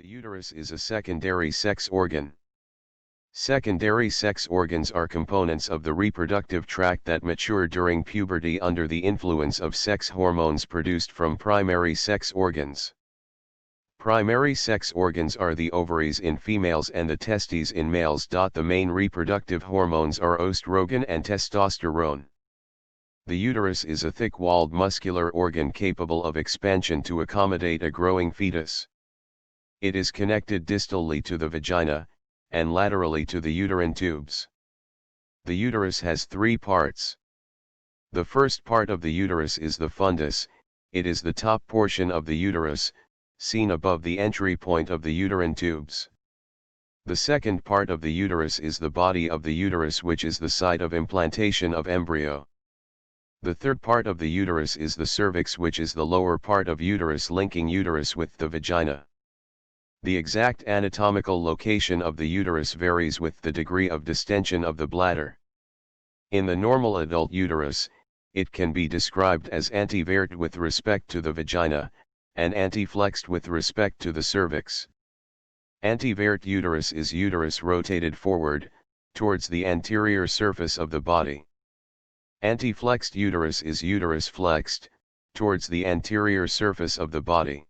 The uterus is a secondary sex organ. Secondary sex organs are components of the reproductive tract that mature during puberty under the influence of sex hormones produced from primary sex organs. Primary sex organs are the ovaries in females and the testes in males. The main reproductive hormones are estrogen and testosterone. The uterus is a thick-walled muscular organ capable of expansion to accommodate a growing fetus. It is connected distally to the vagina, and laterally to the uterine tubes. The uterus has three parts. The first part of the uterus is the fundus. It is the top portion of the uterus, seen above the entry point of the uterine tubes. The second part of the uterus is the body of the uterus, which is the site of implantation of embryo. The third part of the uterus is the cervix, which is the lower part of uterus linking uterus with the vagina. The exact anatomical location of the uterus varies with the degree of distension of the bladder. In the normal adult uterus, it can be described as antivert with respect to the vagina, and antiflexed with respect to the cervix. Antivert uterus is uterus rotated forward, towards the anterior surface of the body. Antiflexed uterus is uterus flexed, towards the anterior surface of the body.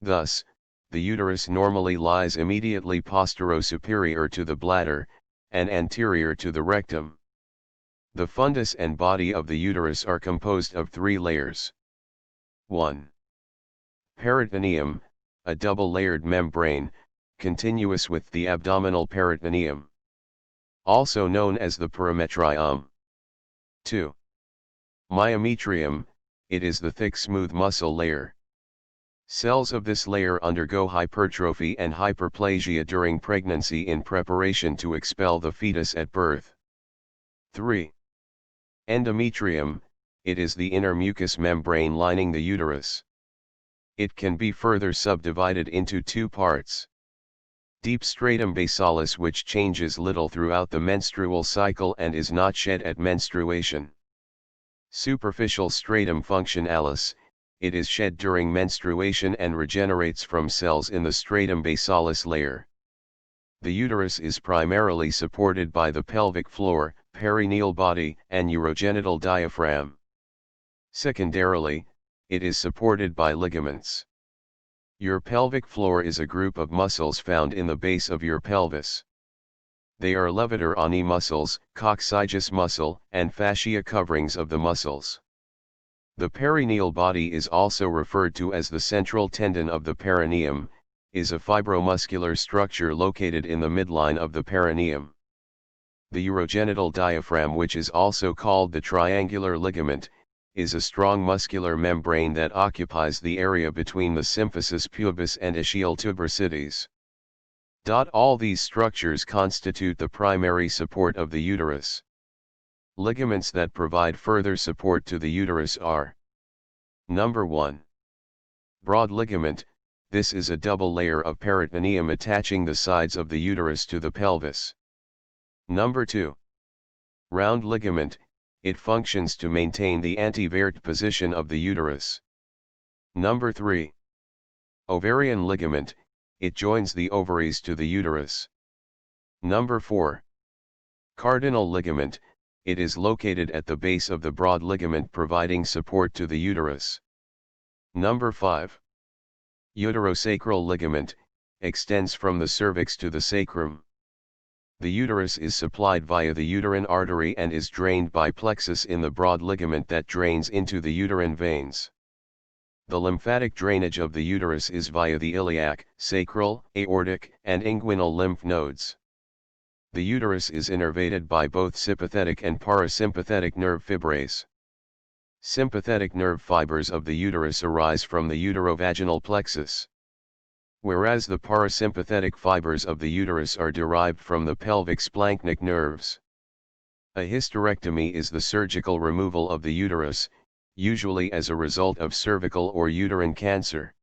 Thus, the uterus normally lies immediately postero-superior to the bladder, and anterior to the rectum. The fundus and body of the uterus are composed of three layers. 1. Peritoneum, a double-layered membrane, continuous with the abdominal peritoneum. Also known as the perimetrium. 2. Myometrium, it is the thick smooth muscle layer. Cells of this layer undergo hypertrophy and hyperplasia during pregnancy in preparation to expel the fetus at birth. 3. Endometrium, it is the inner mucous membrane lining the uterus. It can be further subdivided into two parts. Deep stratum basalis, which changes little throughout the menstrual cycle and is not shed at menstruation. Superficial stratum functionalis, it is shed during menstruation and regenerates from cells in the stratum basalis layer. The uterus is primarily supported by the pelvic floor, perineal body, and urogenital diaphragm. Secondarily, it is supported by ligaments. Your pelvic floor is a group of muscles found in the base of your pelvis. They are levator ani muscles, coccygeus muscle, and fascia coverings of the muscles. The perineal body is also referred to as the central tendon of the perineum, is a fibromuscular structure located in the midline of the perineum. The urogenital diaphragm, which is also called the triangular ligament, is a strong muscular membrane that occupies the area between the symphysis pubis and ischial tuberosities. All these structures constitute the primary support of the uterus. Ligaments that provide further support to the uterus are: Number 1. Broad ligament. This is a double layer of peritoneum attaching the sides of the uterus to the pelvis. Number 2. Round ligament. It functions to maintain the antivert position of the uterus. Number 3. Ovarian ligament. It joins the ovaries to the uterus. Number 4. Cardinal ligament. It is located at the base of the broad ligament, providing support to the uterus. Number 5. Uterosacral ligament, extends from the cervix to the sacrum. The uterus is supplied via the uterine artery and is drained by plexus in the broad ligament that drains into the uterine veins. The lymphatic drainage of the uterus is via the iliac, sacral, aortic, and inguinal lymph nodes. The uterus is innervated by both sympathetic and parasympathetic nerve fibrae. Sympathetic nerve fibers of the uterus arise from the uterovaginal plexus, whereas the parasympathetic fibers of the uterus are derived from the pelvic splanchnic nerves. A hysterectomy is the surgical removal of the uterus, usually as a result of cervical or uterine cancer.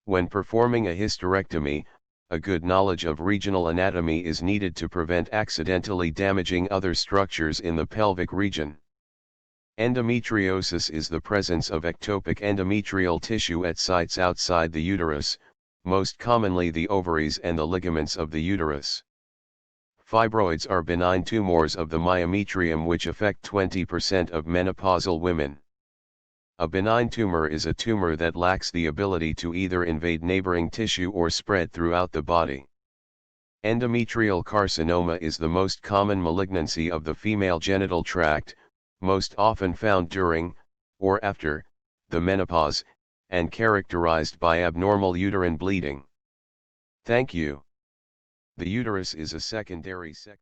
When performing a hysterectomy, a good knowledge of regional anatomy is needed to prevent accidentally damaging other structures in the pelvic region. Endometriosis is the presence of ectopic endometrial tissue at sites outside the uterus, most commonly the ovaries and the ligaments of the uterus. Fibroids are benign tumors of the myometrium which affect 20% of menopausal women. A benign tumor is a tumor that lacks the ability to either invade neighboring tissue or spread throughout the body. Endometrial carcinoma is the most common malignancy of the female genital tract, most often found during, or after, the menopause, and characterized by abnormal uterine bleeding. Thank you. The uterus is a secondary sex